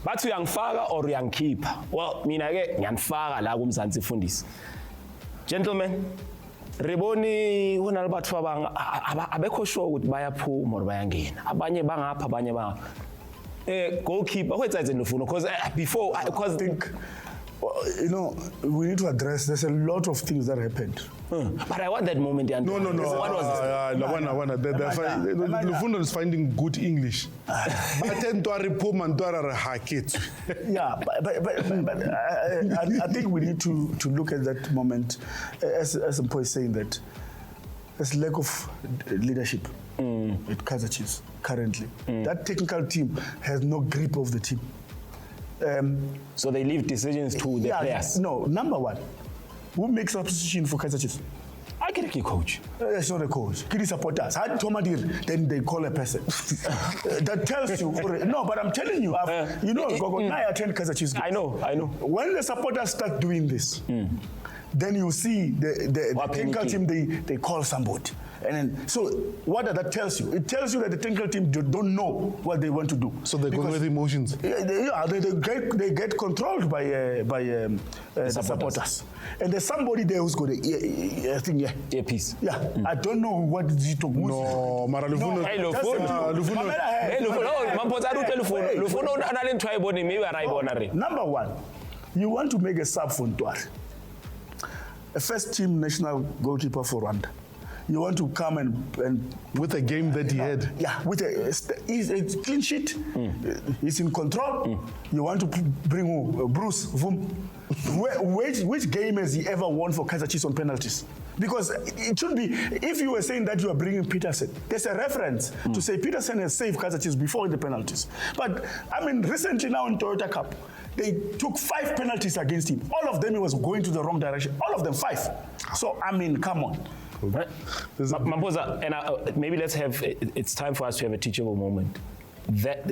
bathi uyangifaka or uyangikhipha. Well, mina ke ngiyanifaka la kumzansi fundisi. Gentlemen, reboni hona le batho ba bang abekho sure ukuthi bayaphuma or bayangena. Abanye bangapha abanye bangapha. Goalkeeper who etsayetse Ndofuna because before because I think you know, we need to address there's a lot of things that happened. But I want that moment. No. What was Ndofuna is finding good English. But Ntwari po Ntwari hakit. Yeah, but I think we need to look at that moment as Mpo is saying that there's lack of leadership at Kaizer Chiefs currently. That technical team has no grip of the team. So they leave decisions to the players? No, number one, who makes substitution for Kaizer Chiefs? I get a coach. It's not a coach. Kid supporters. Then they call a person. That tells you. No, but I'm telling you, you know, I attend Kaizer Chiefs. I know. When the supporters start doing this, then you see the technical team, they call somebody. And then, so what that tells you? It tells you that the technical team don't know what they want to do. So they're going with emotions. They get controlled by the supporters. And there's somebody there who's got I think, earpiece. Yeah. I don't know what did he talk. No, Mara Lufuna. Hey, Lufuna. Number one, you want to make a sub for Ntwari, a first team national goalkeeper for Rwanda. You want to come and with a game that he had. Yeah, with a clean sheet. He's in control. You want to bring who? Bruce Vum. Which game has he ever won for Kaizer Chiefs on penalties? Because it should be, if you were saying that you are bringing Peterson, there's a reference to say Peterson has saved Kaizer Chiefs before the penalties. But I mean, recently now in Toyota Cup, they took 5 penalties against him. All of them he was going to the wrong direction. All of them 5. So I mean, come on. Mamposa, and maybe let's have, it's time for us to have a teachable moment.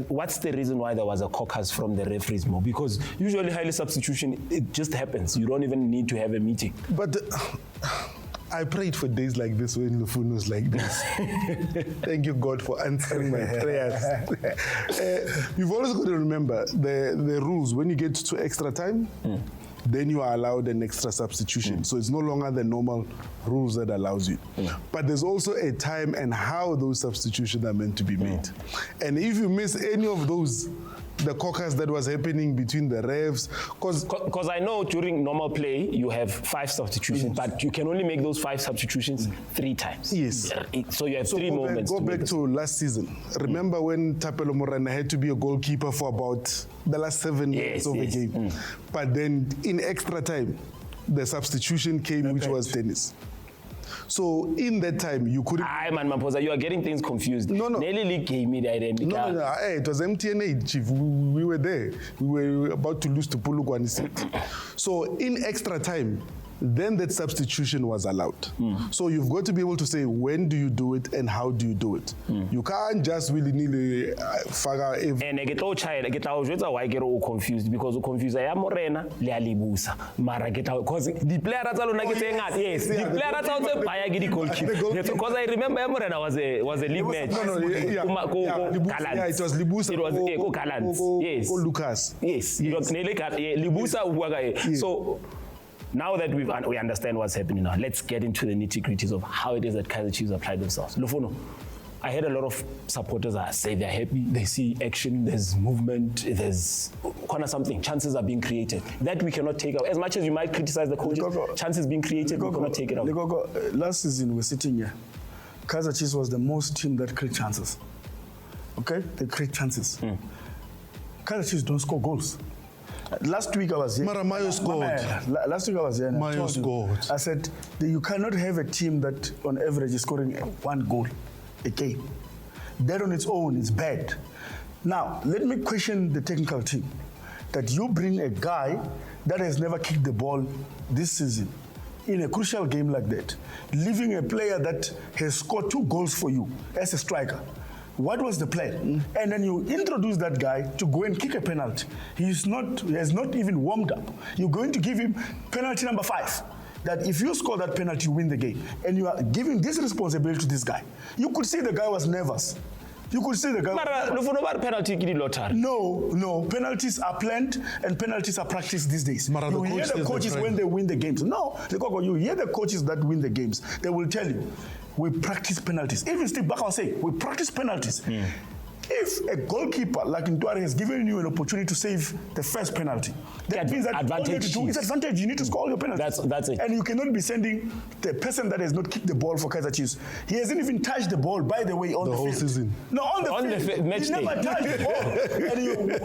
What's the reason why there was a caucus from the referees more? Because usually highly substitution, it just happens. You don't even need to have a meeting. But I prayed for days like this when Lufuna was like this. Thank you, God, for answering my prayers. You've always got to remember the rules. When you get to extra time, then you are allowed an extra substitution. So it's no longer the normal rules that allows you. But there's also a time and how those substitutions are meant to be made. And if you miss any of those, the caucus that was happening between the refs, because I know during normal play you have 5 substitutions, but you can only make those 5 substitutions 3 times. Yes. So you have 3 moments. Go back to last season. Remember when Thapelo Morena had to be a goalkeeper for about the last 7 minutes of the game. But then in extra time, the substitution came, which was tennis. So in that time, you couldn't. Man, Mamposa, you are getting things confused. No. Nelly League gave me the identity. No. Hey, it was MTNA, Chief. We were there. We were about to lose to Polokwane City. So in extra time, then that substitution was allowed. So you've got to be able to say, when do you do it and how do you do it? You can't just willy-nilly fagure everything. And I get all child, I get out why I get all confused, because confused I am Morena, Lealibusa, Mara get out, because the player that's all like saying that, yes, the player that's out there, I get the goalkeeper. Because I remember Morena was a league match. Yeah, it was Libusa. It was Gallants. Yes. Lucas. Yes. Libusa. So now that we understand what's happening now, let's get into the nitty-gritties of how it is that Kaizer Chiefs applied themselves. Lufuno, I heard a lot of supporters say they're happy, they see action, there's movement, there's something, chances are being created. That we cannot take out. As much as you might criticize the coaches, chances being created, we cannot take it out. Last season, we're sitting here. Kaizer Chiefs was the most team that create chances. Okay? They create chances. Kaizer Chiefs don't score goals. Last week I was here. Mayo scored. Last week I was here. And Mayo scored. I said, you cannot have a team that on average is scoring 1 goal a game. That on its own is bad. Now, let me question the technical team. That you bring a guy that has never kicked the ball this season in a crucial game like that, leaving a player that has scored 2 goals for you as a striker. What was the plan? And then you introduce that guy to go and kick a penalty. He has not even warmed up. You're going to give him penalty number 5. That if you score that penalty, you win the game. And you are giving this responsibility to this guy. You could see the guy was nervous. You could see the guy. Mara, Lufuno bar penalty ki di lottery. No, penalties are planned and penalties are practiced these days. Mara, You hear the coaches when they win the games. No, you hear the coaches that win the games. They will tell you, we practice penalties. Even Steve Barker will say, we practice penalties. If a goalkeeper like Ntwari has given you an opportunity to save the first penalty, that means that all you have to do is advantage. You need to score all your penalties. That's it. And you cannot be sending the person that has not kicked the ball for Kaizer Chiefs. He hasn't even touched the ball, by the way, on the whole field. season. No, on the field. Match he never touched the ball.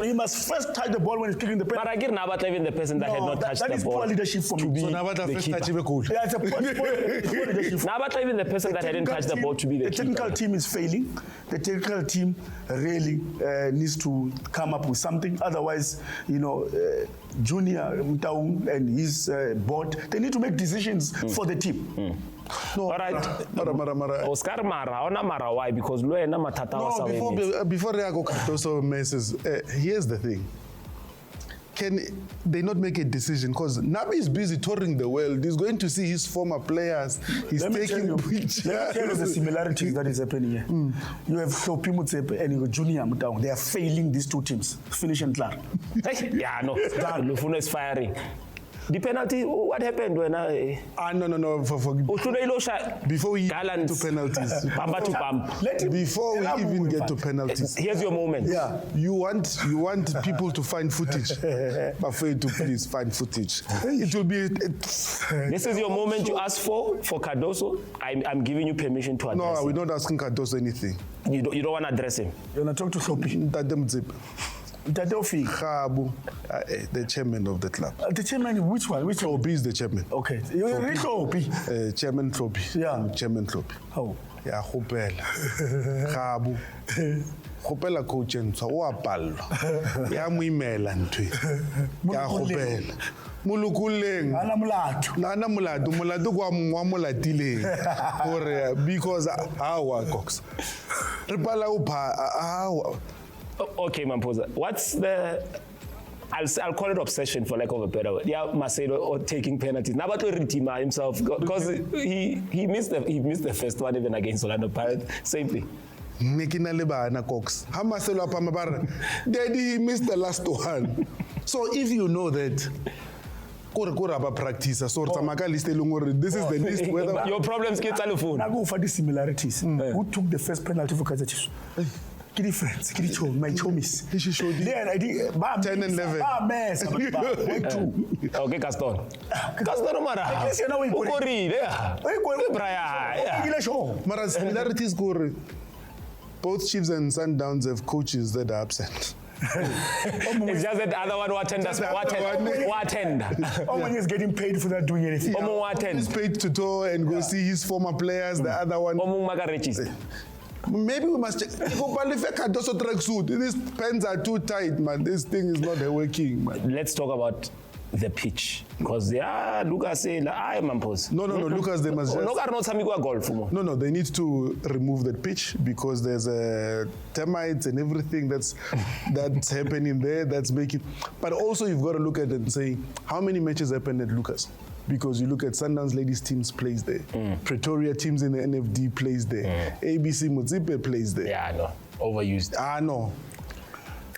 And he must first touch the ball when he's kicking the penalty. But again, Nabata even the person that had not touched that the is ball. poor leadership for me. So Nabata first touch a goal. Yeah, it's a poor leadership. Nabata even the person that hadn't touched the ball to be the technical keeper. team is failing. The technical team really needs to come up with something. Otherwise, Junior Mtaung and his board, they need to make decisions for the team. No, all right. Mara. Oscar Mara, ona Mara, why? Because Luena Matata was before Reago Cardoso messes, here's the thing. Can they not make a decision? Because Nabi is busy touring the world. He's going to see his former players. He's taking pictures. Let me tell you the similarities that is happening here. You have Shopi Mutsepe and you have Junior Mutaung. They are failing these two teams. Finish and clear. Yeah, no. Lufuno is firing. The penalty, what happened when I... No. Before we get to penalties. Before we even get to penalties. Here's your moment. Yeah. You want people to find footage. Afraid to please find footage. It will be... This is your moment you asked for Cardoso. I'm giving you permission to address him. No, we're not asking Cardoso anything. You don't want to address him? You want to talk to Shopi? The chairman of the club. The chairman, which one? Which Tropi is the chairman. Okay. You're Tropi. Chairman Tropi. Yeah. Chairman Tropi. How? Yeah, Hopela. Khabu. Hopela coach Ntwa wa pallo. Ya muimela ntwe. Ya Hopela. Mulukuleng. Ana mulatu kwa mulatile. Because our cox. Ripala upa Okay, Mamposa. What's the... I'll call it obsession for lack of a better word. Yeah, Marcelo or taking penalties. Nabato Ritima himself, because he missed the first one even against Orlando Pirates. Same thing. Cox. Daddy, he missed the last one. So if you know that practice, so this is the list. Whether your problems get telephone. Now go for the similarities. Who took the first penalty for Kaizer Chiefs? Kidi friends, kidi chom, my chomis. He should show you. Then I did 10 and 11. Okay, Gaston. Gaston Mara. Ukori, yeah. Mara, similarities go. Both Chiefs and Sundowns have coaches that are absent. It's just that the other one who attend. One is getting paid for not doing anything. He's paid to tour and go see his former players. The other one. Maybe we must check. These pens are too tight, man. This thing is not working, man. Let's talk about the pitch. Because Lucas said, I'm Mampos. No, Lucas, they must just... No, they need to remove that pitch because there's termites and everything that's happening there that's making... But also you've got to look at it and say, how many matches happened at Lucas? Because you look at Sundowns ladies teams plays there. Pretoria teams in the NFD plays there. ABC Mutsipe plays there. Yeah, I know. Overused. No.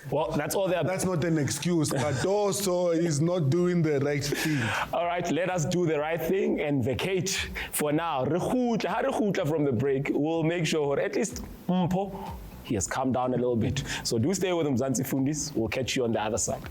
Well, that's all there. That's not an excuse. Cardoso is not doing the right thing. All right, let us do the right thing and vacate for now. From the break, we'll make sure at least he has calmed down a little bit. So do stay with Mzansi Fundis. We'll catch you on the other side.